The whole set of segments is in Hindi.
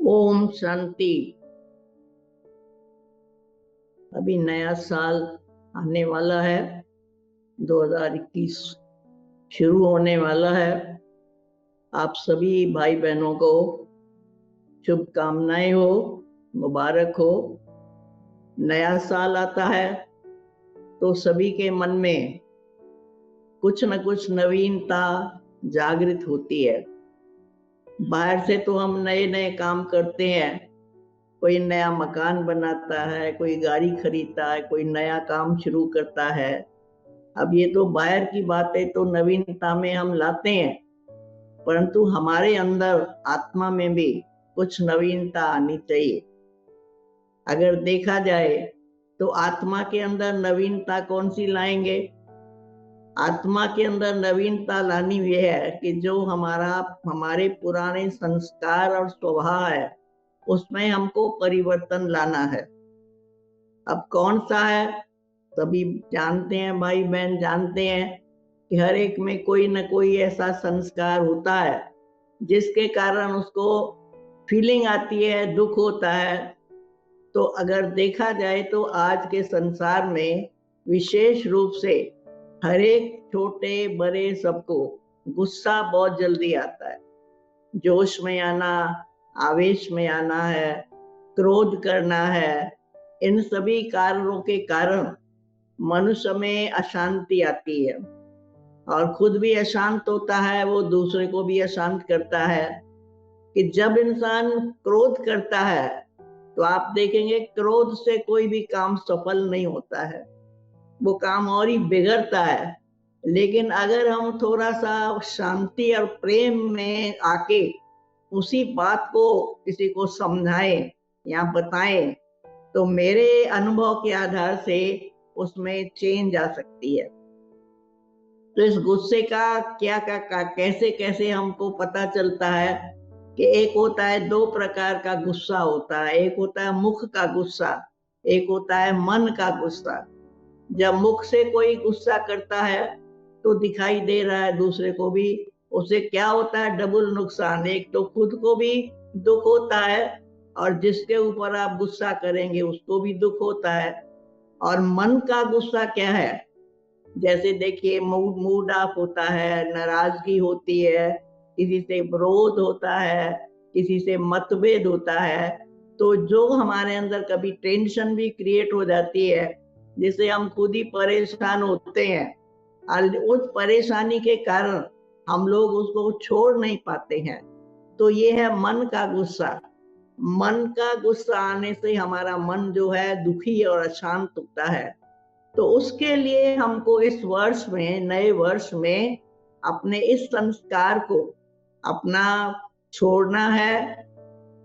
ओम शांति। अभी नया साल आने वाला है, 2021 शुरू होने वाला है। आप सभी भाई बहनों को शुभकामनाएं हो, मुबारक हो। नया साल आता है तो सभी के मन में कुछ न कुछ नवीनता जागृत होती है। बाहर से तो हम नए नए काम करते हैं, कोई नया मकान बनाता है, कोई गाड़ी खरीदता है, कोई नया काम शुरू करता है। अब ये तो बाहर की बातें तो नवीनता में हम लाते हैं, परंतु हमारे अंदर आत्मा में भी कुछ नवीनता आनी चाहिए। अगर देखा जाए तो आत्मा के अंदर नवीनता कौन सी लाएंगे? आत्मा के अंदर नवीनता लानी यह है कि जो हमारे पुराने संस्कार और स्वभाव है उसमें हमको परिवर्तन लाना है। अब कौन सा है? सभी जानते हैं, भाई बहन जानते हैं कि हर एक में कोई न कोई ऐसा संस्कार होता है जिसके कारण उसको फीलिंग आती है, दुख होता है। तो अगर देखा जाए तो आज के संसार में विशेष रूप से हर एक छोटे बड़े सबको गुस्सा बहुत जल्दी आता है। जोश में आना, आवेश में आना है, क्रोध करना है। इन सभी कारणों के कारण मनुष्य में अशांति आती है और खुद भी अशांत होता है, वो दूसरे को भी अशांत करता है। कि जब इंसान क्रोध करता है तो आप देखेंगे क्रोध से कोई भी काम सफल नहीं होता है, वो काम और ही बिगड़ता है। लेकिन अगर हम थोड़ा सा शांति और प्रेम में आके उसी बात को किसी को समझाएं या बताएं तो मेरे अनुभव के आधार से उसमें चेंज आ सकती है। तो इस गुस्से का कैसे कैसे हमको पता चलता है कि एक होता है, दो प्रकार का गुस्सा होता है। एक होता है मुख का गुस्सा, एक होता है मन का गुस्सा। जब मुख से कोई गुस्सा करता है तो दिखाई दे रहा है दूसरे को भी, उससे क्या होता है डबल नुकसान। एक तो खुद को भी दुख होता है और जिसके ऊपर आप गुस्सा करेंगे उसको भी दुख होता है। और मन का गुस्सा क्या है? जैसे देखिए मूड ऑफ होता है, नाराजगी होती है, किसी से विरोध होता है, किसी से मतभेद होता है। तो जो हमारे अंदर कभी टेंशन भी क्रिएट हो जाती है जिससे हम खुद ही परेशान होते हैं और उस परेशानी के कारण हम लोग उसको छोड़ नहीं पाते हैं। तो ये है मन का गुस्सा। मन का गुस्सा आने से हमारा मन जो है दुखी और अशांत होता है। तो उसके लिए हमको इस वर्ष में, नए वर्ष में अपने इस संस्कार को अपना छोड़ना है,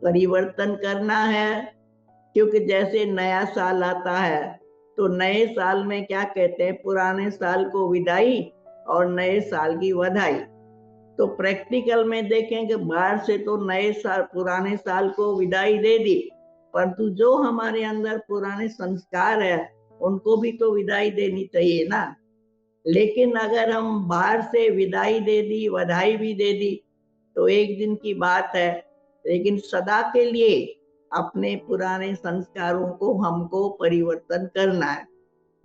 परिवर्तन करना है। क्योंकि जैसे नया साल आता है तो नए साल में क्या कहते हैं, पुराने साल को विदाई और नए साल की बधाई। तो प्रैक्टिकल में देखें कि बाहर से तो नए साल, पुराने साल को विदाई दे दी, परंतु जो हमारे अंदर पुराने संस्कार है उनको भी तो विदाई देनी चाहिए ना। लेकिन अगर हम बाहर से विदाई दे दी, बधाई भी दे दी तो एक दिन की बात है, लेकिन सदा के लिए अपने पुराने संस्कारों को हमको परिवर्तन करना है।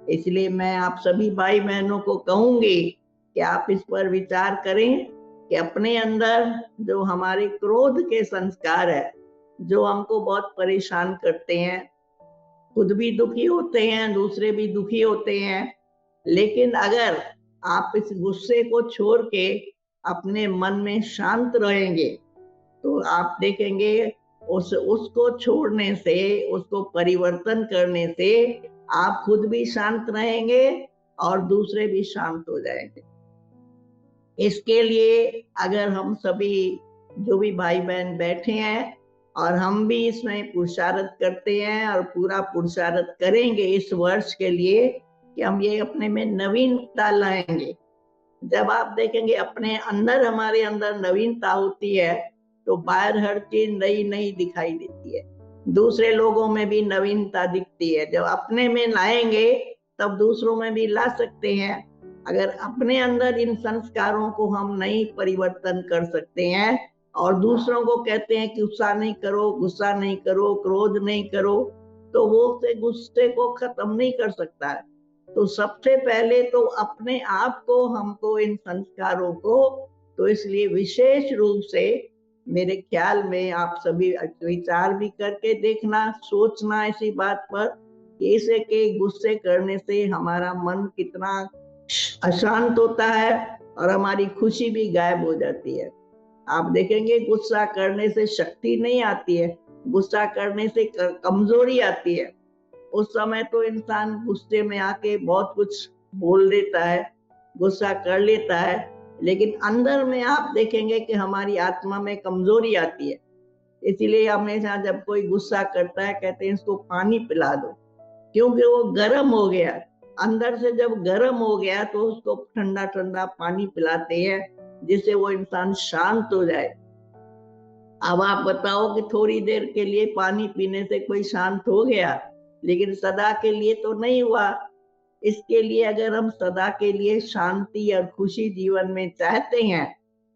इसलिए मैं आप सभी भाई बहनों को कहूंगी कि आप इस पर विचार करें कि अपने अंदर जो हमारे क्रोध के संस्कार है, जो हमको बहुत परेशान करते हैं, खुद भी दुखी होते हैं, दूसरे भी दुखी होते हैं। लेकिन अगर आप इस गुस्से को छोड़ के अपने मन में शांत रहेंगे तो आप देखेंगे उसको छोड़ने से, उसको परिवर्तन करने से आप खुद भी शांत रहेंगे और दूसरे भी शांत हो जाएंगे। इसके लिए अगर हम सभी जो भी भाई बहन बैठे हैं और हम भी इसमें पुरुषार्थ करते हैं और पूरा पुरुषार्थ करेंगे इस वर्ष के लिए कि हम ये अपने में नवीनता लाएंगे। जब आप देखेंगे अपने अंदर, हमारे अंदर नवीनता होती है तो बाहर हर चीज नई नई दिखाई देती है, दूसरे लोगों में भी नवीनता दिखती है। जब अपने में लाएंगे तब दूसरों में भी ला सकते हैं। अगर अपने अंदर इन संस्कारों को हम नहीं परिवर्तन कर सकते हैं और दूसरों को कहते हैं कि गुस्सा नहीं करो, गुस्सा नहीं करो, क्रोध नहीं करो, तो वो से गुस्से को खत्म नहीं कर सकता है। तो सबसे पहले तो अपने आप को, हमको इन संस्कारों को, तो इसलिए विशेष रूप से मेरे ख्याल में आप सभी विचार भी करके देखना, सोचना इसी बात पर कि इसे के गुस्से करने से हमारा मन कितना अशांत होता है और हमारी खुशी भी गायब हो जाती है। आप देखेंगे गुस्सा करने से शक्ति नहीं आती है, गुस्सा करने से कमजोरी आती है। उस समय तो इंसान गुस्से में आके बहुत कुछ बोल देता है, गुस्सा कर लेता है, लेकिन अंदर में आप देखेंगे कि हमारी आत्मा में कमजोरी आती है। इसीलिए हमेशा जब कोई गुस्सा करता है कहते हैं इसको पानी पिला दो, क्योंकि वो गर्म हो गया। अंदर से जब गर्म हो गया तो उसको ठंडा ठंडा पानी पिलाते हैं, जिससे वो इंसान शांत हो जाए। अब आप बताओ कि थोड़ी देर के लिए पानी पीने से कोई शांत हो गया, लेकिन सदा के लिए तो नहीं हुआ। इसके लिए अगर हम सदा के लिए शांति और खुशी जीवन में चाहते हैं,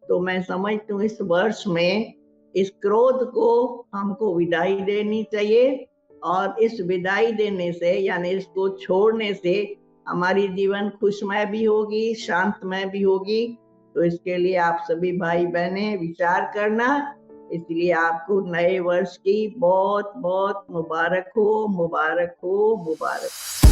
तो मैं समझती हूँ इस वर्ष में इस क्रोध को हमको विदाई देनी चाहिए, और इस विदाई देने से यानी इसको छोड़ने से हमारी जीवन खुशमय भी होगी, शांतमय भी होगी। तो इसके लिए आप सभी भाई बहनें विचार करना। इसलिए आपको नए वर्ष की बहुत बहुत मुबारक हो, मुबारक हो, मुबारक।